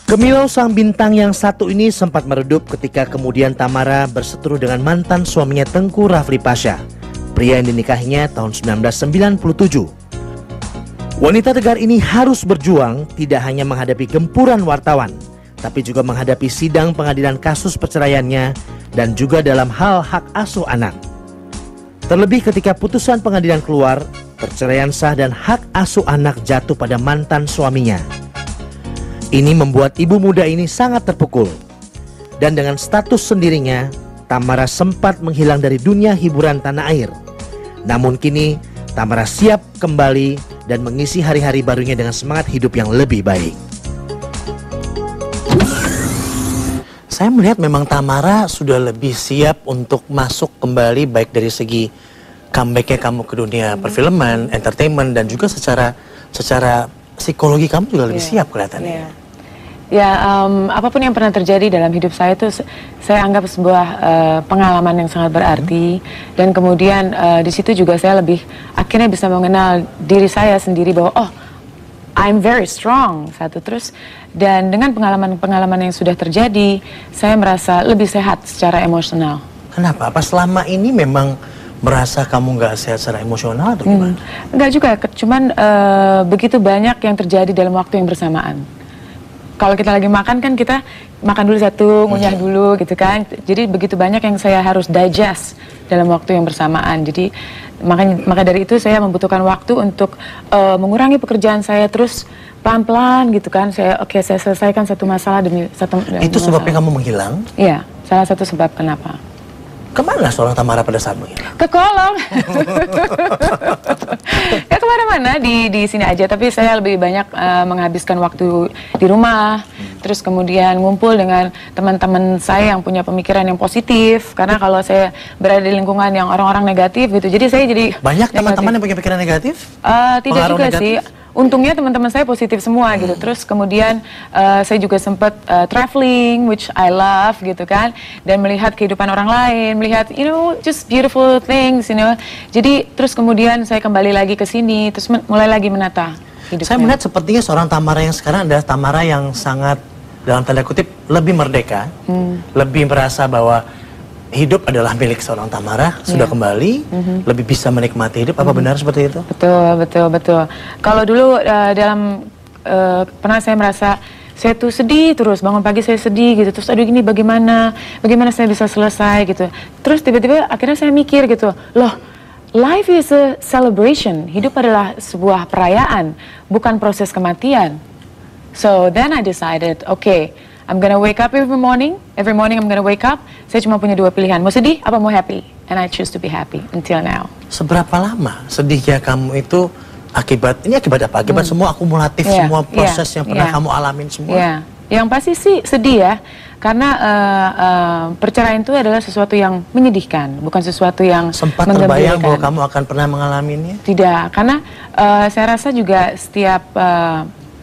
Kemilau sang bintang yang satu ini sempat meredup ketika kemudian Tamara berseteru dengan mantan suaminya Tengku Rafli Pasha, pria yang dinikahinya tahun 1997. Wanita tegar ini harus berjuang tidak hanya menghadapi gempuran wartawan, tapi juga menghadapi sidang pengadilan kasus perceraiannya dan juga dalam hal hak asuh anak. Terlebih ketika putusan pengadilan keluar, perceraian sah dan hak asuh anak jatuh pada mantan suaminya. Ini membuat ibu muda ini sangat terpukul. Dan dengan status sendirinya, Tamara sempat menghilang dari dunia hiburan tanah air. Namun kini, Tamara siap kembali dan mengisi hari-hari barunya dengan semangat hidup yang lebih baik. Saya melihat memang Tamara sudah lebih siap untuk masuk kembali, baik dari segi comeback-nya kamu ke dunia perfilman, entertainment, dan juga secara psikologi kamu juga lebih siap kelihatannya. Ya, apapun yang pernah terjadi dalam hidup saya itu saya anggap sebuah pengalaman yang sangat berarti. Dan kemudian di situ juga saya lebih akhirnya bisa mengenal diri saya sendiri bahwa oh, I'm very strong satu terus. Dan dengan pengalaman-pengalaman yang sudah terjadi, saya merasa lebih sehat secara emosional. Kenapa? Apa selama ini memang merasa kamu nggak sehat secara emosional atau gimana? Nggak juga, cuman begitu banyak yang terjadi dalam waktu yang bersamaan. Kalau kita lagi makan kan kita makan dulu satu, ngunyah dulu gitu kan. Jadi begitu banyak yang saya harus digest dalam waktu yang bersamaan. Jadi maka dari itu saya membutuhkan waktu untuk mengurangi pekerjaan saya terus pelan-pelan gitu kan. Saya selesaikan satu masalah demi satu. Itu sebabnya kamu menghilang? Iya, salah satu sebab kenapa. Kemana seorang Tamara pada saat menghilang? Ke kolong. Ya kemana-mana di sini aja. Tapi saya lebih banyak menghabiskan waktu di rumah. Terus kemudian ngumpul dengan teman-teman saya yang punya pemikiran yang positif. Karena kalau saya berada di lingkungan yang orang-orang negatif gitu. Jadi saya jadi banyak teman-teman yang punya pikiran negatif? Tidak juga negatif sih. Untungnya teman-teman saya positif semua gitu. Terus kemudian saya juga sempat traveling, which I love gitu kan. Dan melihat kehidupan orang lain, melihat just beautiful things, Jadi terus kemudian saya kembali lagi ke sini, terus mulai lagi menata hidupnya. Saya melihat sepertinya seorang Tamara yang sekarang adalah Tamara yang sangat dalam tanda kutip lebih merdeka, lebih merasa bahwa hidup adalah milik seorang Tamara, sudah kembali, lebih bisa menikmati hidup. Apa benar seperti itu? Betul. Kalau dulu pernah saya merasa saya tuh sedih terus, bangun pagi saya sedih gitu, terus aduh gini bagaimana saya bisa selesai gitu. Terus tiba-tiba akhirnya saya mikir gitu, loh, life is a celebration, hidup adalah sebuah perayaan, bukan proses kematian. So then I decided, okay, I'm gonna wake up every morning I'm gonna wake up, saya cuma punya dua pilihan, mau sedih apa mau happy, and I choose to be happy until now. Seberapa lama sedihnya kamu itu akibat apa? Akibat semua akumulatif, semua proses yang pernah kamu alamin semua? Yang pasti sih sedih ya, karena perceraian itu adalah sesuatu yang menyedihkan, bukan sesuatu yang sempat terbayang bahwa kamu akan pernah mengalaminya? Tidak, karena saya rasa juga setiap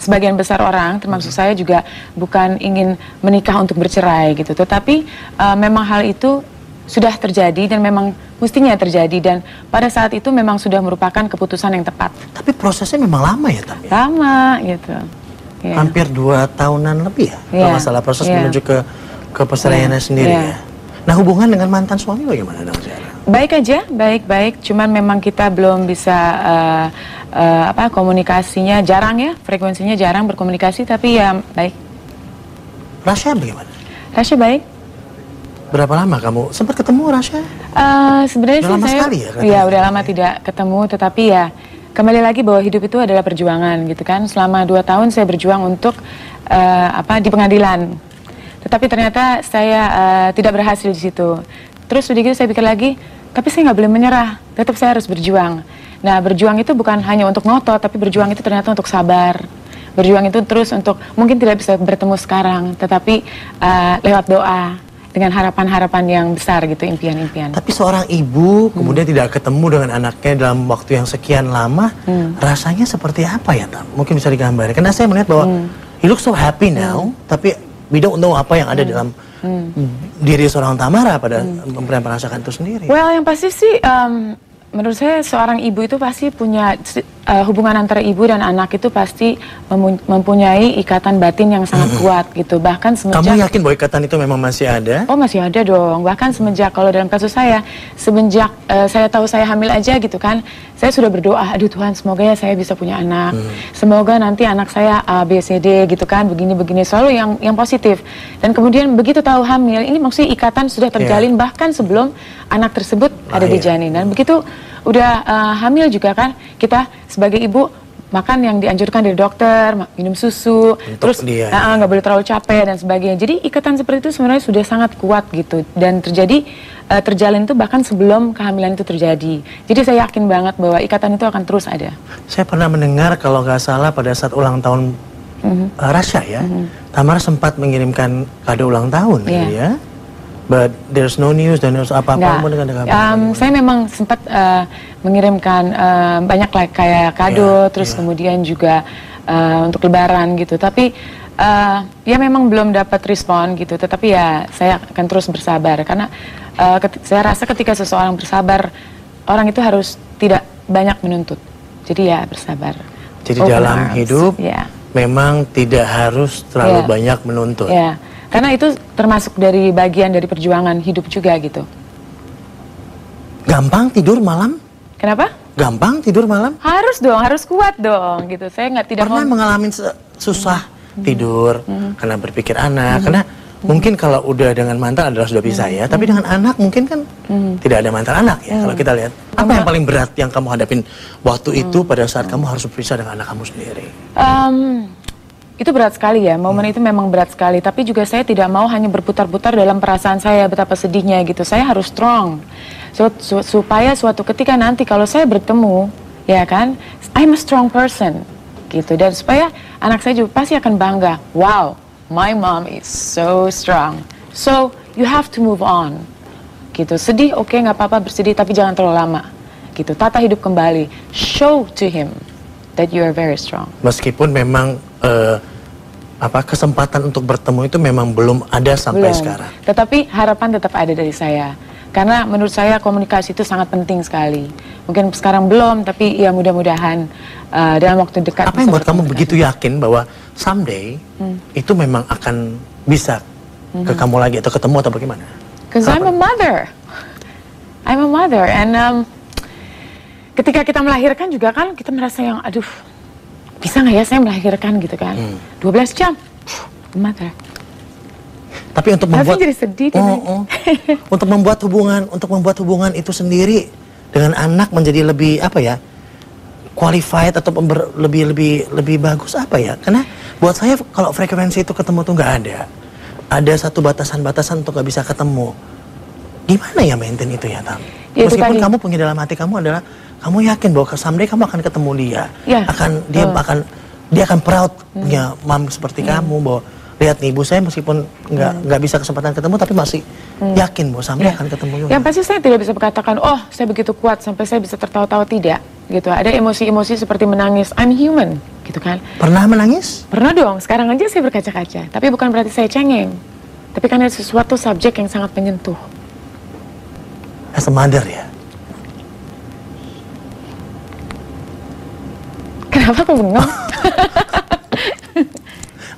sebagian besar orang, termasuk saya juga bukan ingin menikah untuk bercerai gitu. Tetapi memang hal itu sudah terjadi dan memang mestinya terjadi. Dan pada saat itu memang sudah merupakan keputusan yang tepat. Tapi prosesnya memang lama ya, Tam? Lama gitu. Hampir 2 tahunan lebih ya? Masalah proses menuju ke perceraiannya sendiri ya? Nah, hubungan dengan mantan suami bagaimana dong sekarang? Baik aja, baik. Cuman memang kita belum bisa komunikasinya jarang ya, frekuensinya jarang berkomunikasi, tapi ya baik. Rasha bagaimana? Rasha baik. Berapa lama kamu sempat ketemu Rasha? Sebenarnya udah lama sekali ya? Iya, udah lama tidak ketemu, tetapi ya kembali lagi bahwa hidup itu adalah perjuangan gitu kan. Selama 2 tahun saya berjuang untuk di pengadilan. Tetapi ternyata saya tidak berhasil di situ. Terus udah gitu saya pikir lagi, tapi saya nggak boleh menyerah, tetap saya harus berjuang. Nah, berjuang itu bukan hanya untuk ngotot, tapi berjuang itu ternyata untuk sabar. Berjuang itu terus untuk, mungkin tidak bisa bertemu sekarang, tetapi lewat doa, dengan harapan-harapan yang besar gitu, impian-impian. Tapi seorang ibu kemudian tidak ketemu dengan anaknya dalam waktu yang sekian lama, rasanya seperti apa ya, Tam? Mungkin bisa digambarkan. Karena saya melihat bahwa he looks so happy now, tapi we don't know apa yang ada dalam diri seorang Tamara pada merasakan itu sendiri. Well, yang pasti sih menurut saya seorang ibu itu pasti punya hubungan antara ibu dan anak itu pasti mempunyai ikatan batin yang sangat kuat gitu. Bahkan semenjak... Kamu yakin bahwa ikatan itu memang masih ada? Oh, masih ada dong. Bahkan semenjak, kalau dalam kasus saya, semenjak saya tahu saya hamil aja gitu kan, saya sudah berdoa, aduh Tuhan, semoga ya saya bisa punya anak. Semoga nanti anak saya A, B, C, D gitu kan, begini-begini, selalu yang positif. Dan kemudian begitu tahu hamil, ini maksudnya ikatan sudah terjalin bahkan sebelum anak tersebut ada di janin. Dan begitu udah hamil juga kan, kita sebagai ibu makan yang dianjurkan dari dokter, minum susu, terus nggak boleh terlalu capek dan sebagainya. Jadi ikatan seperti itu sebenarnya sudah sangat kuat gitu, dan terjalin itu bahkan sebelum kehamilan itu terjadi. Jadi saya yakin banget bahwa ikatan itu akan terus ada. Saya pernah mendengar kalau nggak salah pada saat ulang tahun Rasya ya, Tamara sempat mengirimkan kado ulang tahun ya. But there's no news dan news apa-apa dengan saya memang sempat mengirimkan banyak kayak kado, terus kemudian juga untuk lebaran gitu. Tapi ya memang belum dapat respon gitu. Tetapi ya saya akan terus bersabar karena saya rasa ketika seseorang bersabar, orang itu harus tidak banyak menuntut. Jadi ya bersabar. Jadi dalam hidup memang tidak harus terlalu banyak menuntut. Karena itu termasuk dari bagian dari perjuangan hidup juga gitu. Gampang tidur malam? Kenapa? Gampang tidur malam? Harus dong, harus kuat dong gitu. Saya tidak pernah mengalami susah tidur karena berpikir anak. Karena mungkin kalau udah dengan mantan adalah sudah bisa ya. Tapi dengan anak mungkin kan tidak ada mantan anak ya. Kalau kita lihat, apa yang paling berat yang kamu hadapin waktu itu pada saat kamu harus berpisah dengan anak kamu sendiri? Itu berat sekali ya, momen itu memang berat sekali. Tapi juga saya tidak mau hanya berputar-putar dalam perasaan saya betapa sedihnya gitu. Saya harus strong, supaya suatu ketika nanti kalau saya bertemu, ya kan, I'm a strong person, gitu. Dan supaya anak saya juga pasti akan bangga, wow, my mom is so strong. So you have to move on, gitu. Sedih, oke, nggak apa-apa bersedih, tapi jangan terlalu lama, gitu. Tata hidup kembali, show to him that you are very strong. Meskipun memang kesempatan untuk bertemu itu memang belum ada sampai sekarang. Tetapi harapan tetap ada dari saya. Karena menurut saya komunikasi itu sangat penting sekali. Mungkin sekarang belum, tapi ya mudah-mudahan dalam waktu dekat. Apa yang buat kamu begitu yakin bahwa someday itu memang akan bisa ke kamu lagi atau ketemu atau bagaimana? Because I'm a mother. I'm a mother. And ketika kita melahirkan juga kan kita merasa yang aduh, bisa nggak ya saya melahirkan gitu kan, 12 jam, mother. Tapi untuk membuat jadi sedih, untuk membuat hubungan itu sendiri dengan anak menjadi lebih qualified atau lebih bagus karena buat saya kalau frekuensi itu ketemu tuh nggak ada satu batasan-batasan untuk nggak bisa ketemu. Gimana ya maintain itu ya, Tam? Meskipun kamu punya dalam hati kamu adalah kamu yakin bahwa someday kamu akan ketemu dia, dia akan proud punya mam seperti kamu, bahwa lihat nih ibu saya meskipun nggak bisa kesempatan ketemu tapi masih yakin bahwa someday akan ketemu juga. Yang pasti saya tidak bisa berkatakan, oh saya begitu kuat sampai saya bisa tertawa-tawa, tidak, gitu. Ada emosi-emosi seperti menangis, I'm human, gitu kan. Pernah menangis? Pernah dong. Sekarang aja saya berkaca-kaca, tapi bukan berarti saya cengeng, tapi karena sesuatu subjek yang sangat menyentuh. As a mother ya. Kenapa aku bengong?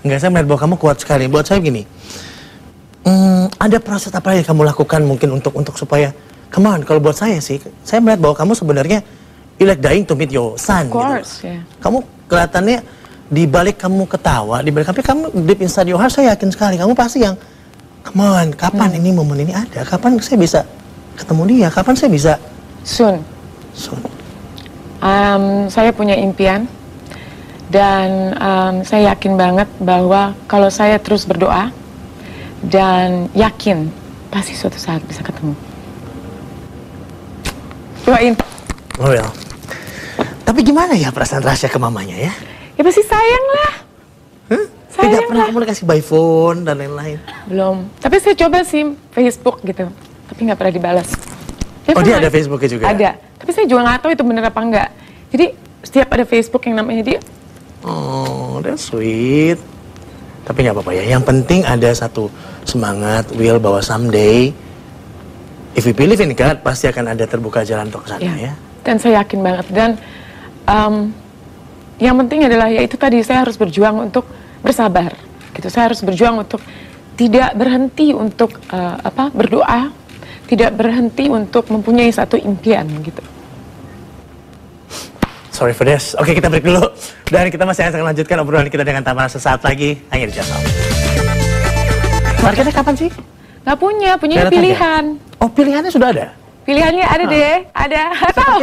Enggak, saya melihat bahwa kamu kuat sekali. Buat saya begini, ada proses apa yang kamu lakukan mungkin untuk supaya, come on, kalau buat saya sih, saya melihat bahwa kamu sebenarnya you like dying to meet your son. Of course, gitu. Kamu kelihatannya di balik kamu ketawa, tapi kamu deep inside your heart, saya yakin sekali kamu pasti yang, come on, kapan ini momen ini ada? Kapan saya bisa ketemu dia? Kapan saya bisa? Soon. Saya punya impian dan saya yakin banget bahwa kalau saya terus berdoa dan yakin pasti suatu saat bisa ketemu. Doain. Oh ya. Tapi gimana ya perasaan Rasya ke mamanya ya? Ya pasti sayang lah. Tidak pernah komunikasi by phone dan lain-lain? Belum. Tapi saya coba sih Facebook gitu, tapi nggak pernah dibalas. Dia ada Facebooknya juga? Ada. Tapi saya juga nggak tahu itu bener apa enggak. Jadi setiap ada Facebook yang namanya dia. Oh, that's sweet. Tapi nggak apa-apa ya. Yang penting ada satu semangat, will, bahwa someday, if we believe in God, pasti akan ada terbuka jalan untuk ke sana ya. Dan saya yakin banget. Dan yang penting adalah ya itu tadi, saya harus berjuang untuk bersabar. Gitu. Saya harus berjuang untuk tidak berhenti untuk berdoa, tidak berhenti untuk mempunyai satu impian gitu. Sorry for this. Oke, kita break dulu. Dan kita masih akan lanjutkan obrolan kita dengan Tamara sesaat lagi. Hanya di Jasa. Marketnya kapan sih? Nggak punya pilihan. Oh, pilihannya sudah ada? Pilihannya ada deh, ada. Tahu.